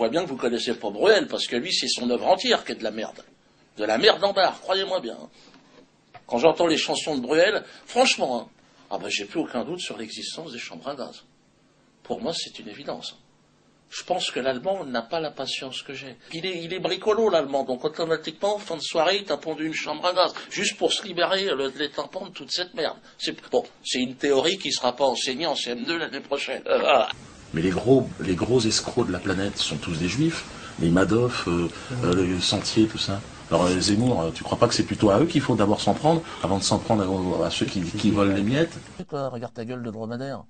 vois bien que vous connaissez pas Bruel, parce que lui, c'est son œuvre entière qui est de la merde. De la merde en barre, croyez-moi bien. Quand j'entends les chansons de Bruel, franchement, hein, ah ben j'ai plus aucun doute sur l'existence des chambres à gaz. Pour moi, c'est une évidence. Je pense que l'Allemand n'a pas la patience que j'ai. Il est bricolo, l'Allemand, donc automatiquement, fin de soirée, il t'a pondu une chambre à gaz, juste pour se libérer les tympans de toute cette merde. C'est une théorie qui ne sera pas enseignée en CM2 l'année prochaine. Mais les gros escrocs de la planète sont tous des juifs, les Madoff, le Sentier, tout ça. Alors Zemmour, tu crois pas que c'est plutôt à eux qu'il faut d'abord s'en prendre, avant de s'en prendre à ceux qui volent les miettes? Regarde ta gueule de dromadaire.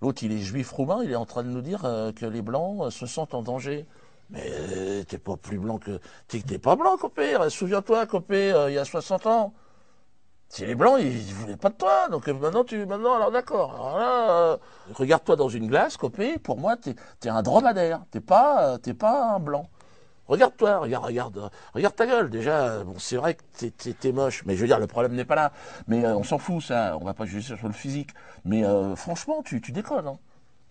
L'autre, il est juif roumain, il est en train de nous dire que les blancs se sentent en danger. Mais t'es pas plus blanc que... T'es pas blanc, Copé. Souviens-toi, Copé, il y a 60 ans. Si les blancs, ils voulaient pas de toi. Donc maintenant, alors d'accord. Alors là, regarde-toi dans une glace, Copé. Pour moi, t'es un dromadaire. T'es pas un blanc. Regarde-toi, regarde ta gueule. Déjà, bon, c'est vrai que t'es moche, mais je veux dire, le problème n'est pas là. Mais on s'en fout, ça. On va pas juger sur le physique. Mais franchement, tu déconnes. Hein.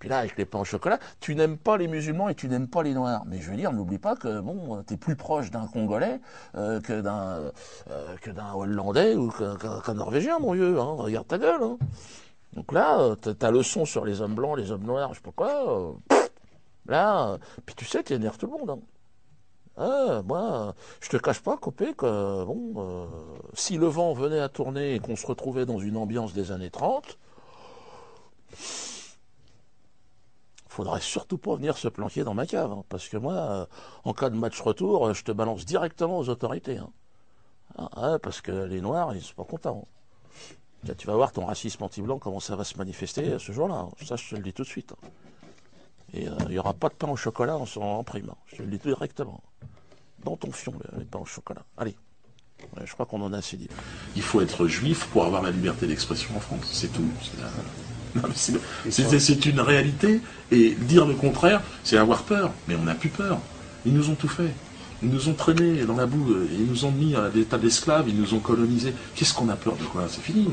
Puis là, avec les pains au chocolat, tu n'aimes pas les musulmans et tu n'aimes pas les noirs. Mais je veux dire, n'oublie pas que bon, t'es plus proche d'un Congolais que d'un Hollandais ou qu'un Norvégien, mon vieux. Hein. Regarde ta gueule. Hein. Donc là, ta leçon sur les hommes blancs, les hommes noirs, je sais pas quoi. Là, puis tu sais, tu énerves tout le monde. Hein. Moi, je te cache pas, Copé, que bon, si le vent venait à tourner et qu'on se retrouvait dans une ambiance des années 30, faudrait surtout pas venir se planquer dans ma cave, hein, parce que moi, en cas de match retour, je te balance directement aux autorités. Hein. Parce que les Noirs, ils sont pas contents. Hein. Là, tu vas voir ton racisme anti-blanc, comment ça va se manifester ce jour-là. Hein. Ça, je te le dis tout de suite. Hein. Et il n'y aura pas de pain au chocolat en prime. Hein. Je te le dis directement. Dans ton fion, les pains au chocolat. Allez, je crois qu'on en a assez dit. Il faut être juif pour avoir la liberté d'expression en France, c'est tout. C'est une réalité, et dire le contraire, c'est avoir peur. Mais on n'a plus peur. Ils nous ont tout fait. Ils nous ont traînés dans la boue, ils nous ont mis à l'état d'esclaves, ils nous ont colonisés. Qu'est-ce qu'on a peur de quoi? C'est fini.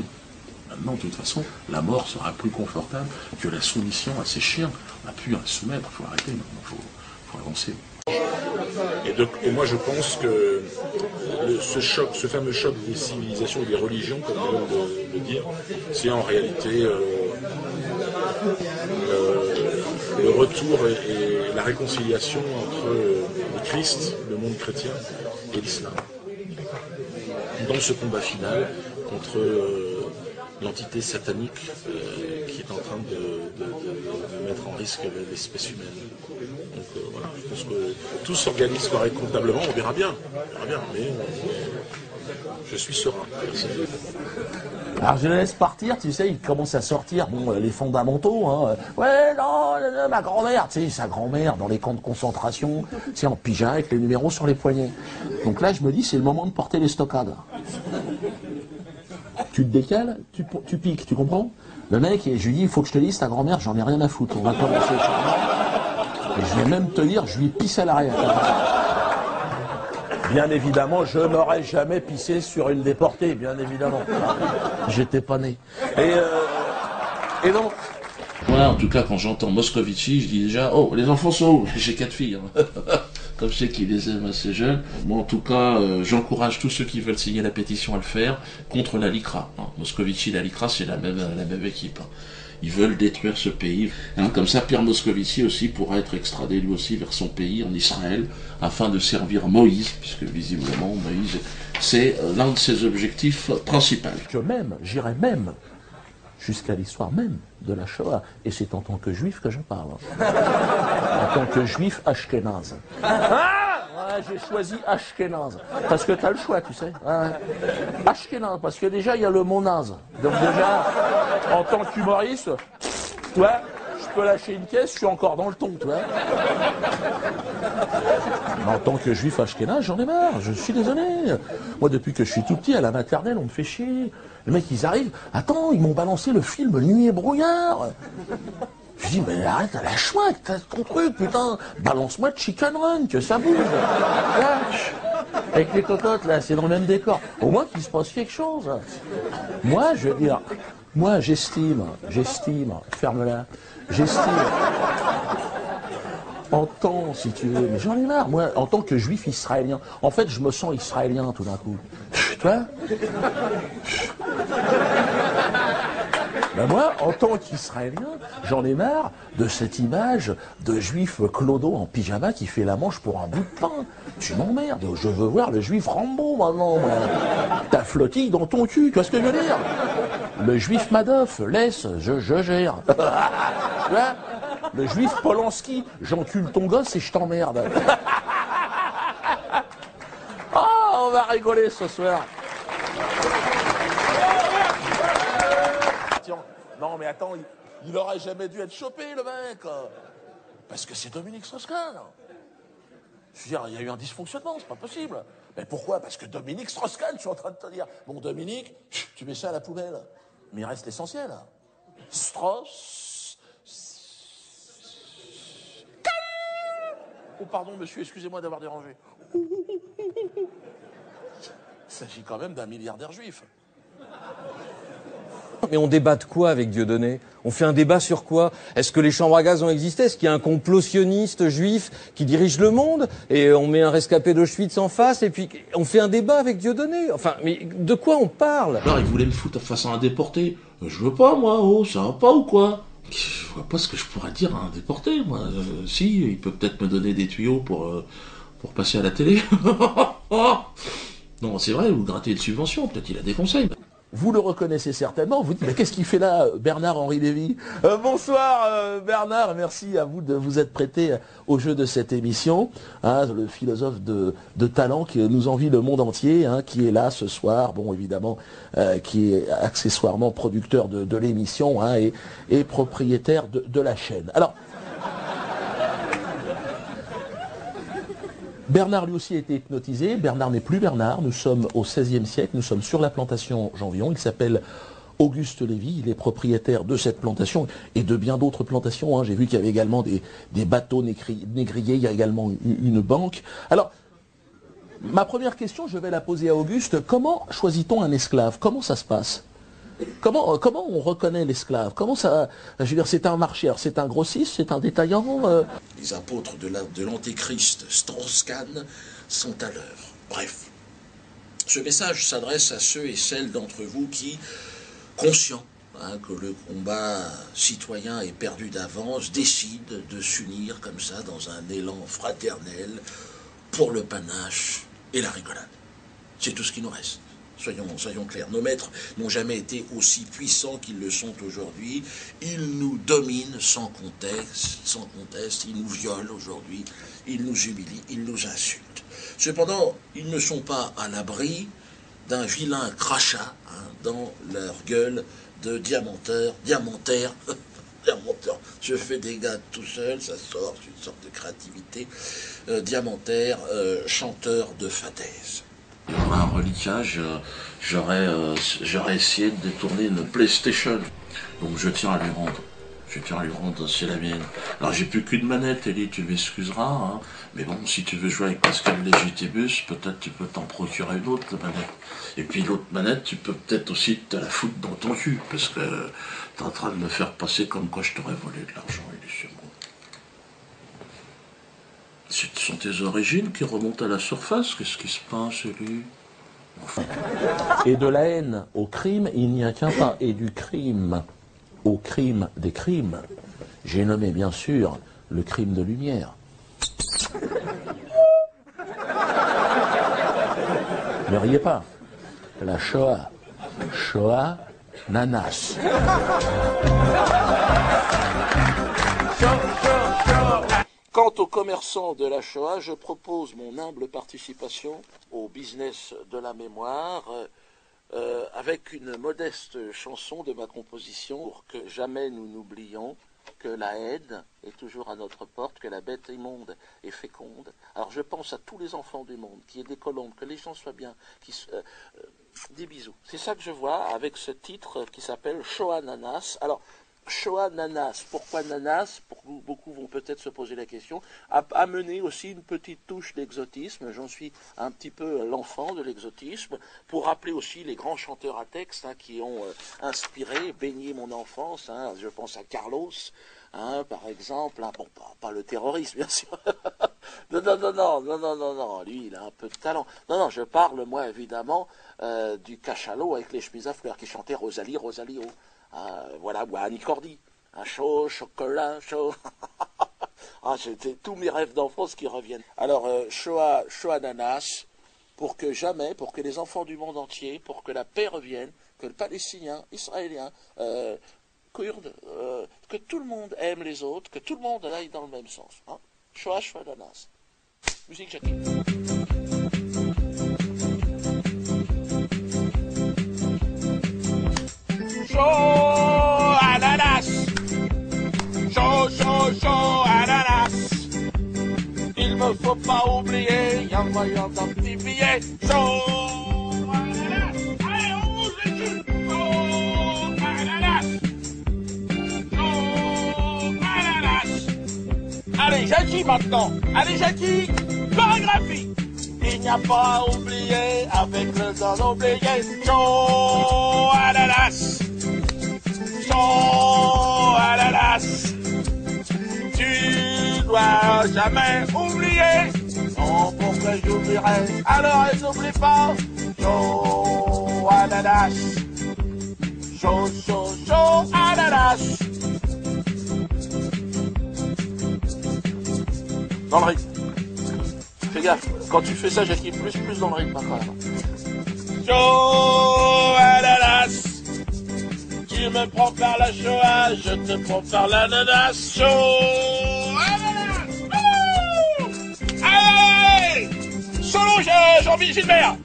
Maintenant, de toute façon, la mort sera plus confortable que la soumission à ces chiens. On n'a plus à se soumettre, il faut arrêter maintenant, il faut avancer. Et moi je pense que ce fameux choc des civilisations ou des religions, comme on vient de le dire, c'est en réalité le retour et la réconciliation entre le Christ, le monde chrétien, et l'islam. Dans ce combat final contre l'entité satanique qui est en train de mettre en risque l'espèce humaine. Donc voilà, je pense que tout s'organise convenablement, on verra bien, mais je suis serein. Merci. Alors je le laisse partir, tu sais, il commence à sortir les fondamentaux. Hein. Ouais, non, ma grand-mère, tu sais, sa grand-mère dans les camps de concentration, tu sais, en pyjama avec les numéros sur les poignets. Donc là, je me dis, c'est le moment de porter les stockades. Tu te décales, tu piques, tu comprends? Le mec, je lui dis, il faut que je te dise, ta grand-mère, j'en ai rien à foutre. On va commencer. Et je vais même te dire, je lui pisse à l'arrière. Bien évidemment, je n'aurais jamais pissé sur une déportée, bien évidemment. J'étais pas né. Et donc... Moi, en tout cas, quand j'entends Moscovici, je dis déjà, oh, les enfants sont où? J'ai 4 filles. Hein. Comme je sais qu'ils les aiment assez jeunes. Moi, en tout cas, j'encourage tous ceux qui veulent signer la pétition à le faire contre la LICRA. Hein. Moscovici et la LICRA, c'est la même équipe. Hein. Ils veulent détruire ce pays. Hein, comme ça, Pierre Moscovici aussi pourra être extradé lui aussi vers son pays, en Israël, afin de servir Moïse, puisque visiblement, Moïse, c'est l'un de ses objectifs principaux. J'irais même jusqu'à l'histoire même de la Shoah. Et c'est en tant que juif que je parle. En tant que juif ashkénaze. J'ai choisi ashkénaze. Parce que tu as le choix, tu sais. Ashkénaze, parce que déjà, il y a le mot naze. Donc déjà, en tant qu'humoriste, toi, je peux lâcher une caisse, je suis encore dans le ton, tu vois. Mais en tant que juif ashkénaze, j'en ai marre, je suis désolé. Moi, depuis que je suis tout petit, à la maternelle, on me fait chier. Les mecs, ils arrivent. Attends, ils m'ont balancé le film Nuit et brouillard. Je dis, mais arrête, lâche-moi, t'as ton truc, putain. Balance-moi Chicken Run, que ça bouge. Lâche. Avec les cocottes, là, c'est dans le même décor. Au moins qu'il se passe quelque chose. Moi, je veux dire, moi, j'estime, ferme-la, j'estime en tant, si tu veux, mais j'en ai marre, moi, en tant que juif israélien, en fait, je me sens israélien tout d'un coup. Tu vois? Ben moi, en tant qu'Israélien, j'en ai marre de cette image de juif clodo en pyjama qui fait la manche pour un bout de pain. Tu m'emmerdes, je veux voir le juif Rambo maintenant. Moi. Ta flottille dans ton cul, tu vois ce que je veux dire? Le juif Madoff, laisse, je gère. Tu vois? Le juif Polanski, j'encule ton gosse et je t'emmerde. Oh, on va rigoler ce soir. Non mais attends, il aurait jamais dû être chopé le mec. Parce que c'est Dominique Strauss-Kahn. Je veux dire, il y a eu un dysfonctionnement, c'est pas possible. Mais pourquoi? Parce que Dominique Strauss-Kahn, je suis en train de te dire. Bon Dominique, tu mets ça à la poubelle. Mais il reste l'essentiel. Strauss... Oh pardon monsieur, excusez-moi d'avoir dérangé. Il s'agit quand même d'un milliardaire juif. Mais on débat de quoi avec Dieudonné? On fait un débat sur quoi? Est-ce que les chambres à gaz ont existé? Est-ce qu'il y a un complot sioniste juif qui dirige le monde? Et on met un rescapé d'Auschwitz en face et puis on fait un débat avec Dieudonné? Enfin, mais de quoi on parle? Alors, il voulait me foutre face à un déporté. Je veux pas, moi, oh, ça va pas ou quoi? Je vois pas ce que je pourrais dire à un déporté, moi. Si, il peut peut-être me donner des tuyaux pour passer à la télé. Non, c'est vrai, ou gratter une subvention, peut-être il a des conseils. Vous le reconnaissez certainement, vous dites, mais qu'est-ce qu'il fait là, Bernard-Henri Lévy? Bonsoir Bernard, merci à vous de vous être prêté au jeu de cette émission. Hein, le philosophe de talent qui nous envie le monde entier, hein, qui est là ce soir, bon évidemment, qui est accessoirement producteur de l'émission hein, et propriétaire de la chaîne. Alors, Bernard lui aussi a été hypnotisé. Bernard n'est plus Bernard. Nous sommes au XVIe siècle. Nous sommes sur la plantation Janvion. Il s'appelle Auguste Lévy. Il est propriétaire de cette plantation et de bien d'autres plantations. Hein. J'ai vu qu'il y avait également des bateaux négriers. Il y a également une banque. Alors, ma première question, je vais la poser à Auguste. Comment choisit-on un esclave? Comment ça se passe? Comment on reconnaît l'esclave? Comment ça? Je veux dire, c'est un marcheur, c'est un grossiste, c'est un détaillant Les apôtres de l'Antéchrist, Strauss-Kahn, sont à l'œuvre. Bref, ce message s'adresse à ceux et celles d'entre vous qui, conscients hein, que le combat citoyen est perdu d'avance, décident de s'unir comme ça dans un élan fraternel pour le panache et la rigolade. C'est tout ce qui nous reste. Soyons clairs, nos maîtres n'ont jamais été aussi puissants qu'ils le sont aujourd'hui. Ils nous dominent sans conteste, ils nous violent aujourd'hui, ils nous humilient, ils nous insultent. Cependant, ils ne sont pas à l'abri d'un vilain crachat hein, dans leur gueule de diamantaire, je fais des gars tout seul, ça sort, c'est une sorte de créativité, diamantaire, chanteur de fadaise. Il y aura un reliquage, j'aurais essayé de détourner une PlayStation. Donc je tiens à lui rendre, c'est la mienne. Alors j'ai plus qu'une manette, Ellie, tu m'excuseras, hein. Mais bon, si tu veux jouer avec Pascal Légitibus, peut-être tu peux t'en procurer une autre manette. Et puis l'autre manette, tu peux peut-être aussi te la foutre dans ton cul, parce que t'es en train de me faire passer comme quoi je t'aurais volé de l'argent, il est sur moi. Ce sont tes origines qui remontent à la surface. Qu'est-ce qui se passe, lui? Enfin. Et de la haine au crime, il n'y a qu'un pas. Et du crime au crime des crimes, j'ai nommé bien sûr le crime de lumière. Ne riez pas. La Shoah. Shoah, nanas. Quant aux commerçants de la Shoah, je propose mon humble participation au business de la mémoire avec une modeste chanson de ma composition pour que jamais nous n'oublions que la haine est toujours à notre porte, que la bête immonde est féconde. Alors je pense à tous les enfants du monde, qu'il y ait des colombes, que les gens soient bien, des bisous. C'est ça que je vois avec ce titre qui s'appelle Shoah Nanas. Alors, Shoah Nanas. Pourquoi Nanas? Beaucoup vont peut-être se poser la question. Amener aussi une petite touche d'exotisme. J'en suis un petit peu l'enfant de l'exotisme. Pour rappeler aussi les grands chanteurs à texte hein, qui ont inspiré, baigné mon enfance. Hein. Je pense à Carlos, hein, par exemple, hein, bon, pas le terrorisme, bien sûr. Non, lui, il a un peu de talent. Non, je parle, moi, évidemment, du cachalot avec les chemises à fleurs qui chantait Rosalie, Rosalie, oh. Voilà, ou Annie Cordy. Un chaud, chocolat, chaud. Ah, c'était tous mes rêves d'enfance qui reviennent. Alors, Shoah Ananas, pour que jamais, pour que les enfants du monde entier, pour que la paix revienne, que le Palestinien, Israélien, Kurde, que tout le monde aime les autres, que tout le monde aille dans le même sens. Hein. Shoah Ananas. Musique Jackie. Shoah Ananas. Chaud ananas. Il me faut pas oublier, y'a moyen d'un petit billet. Chaud ananas. Allez, on bouge les culs. Chaud ananas. Chaud ananas. Allez, Jackie maintenant. Allez, Jackie. Chorégraphie. Il n'y a pas à oublier avec le don oublié. Chaud ananas. Chaud ananas. Tu dois jamais oublier. Non, pourquoi j'oublierais? Alors n'oublie pas. Chaud ananas. Chaud ananas. Dans le rythme. Fais gaffe, quand tu fais ça, Jackie, plus dans le rythme quand même. Chaud ananas. Tu me prends par la Shoah, je te prends par l'ananas. Chaud ananas. Allez, solo Jean-Michel Gilbert.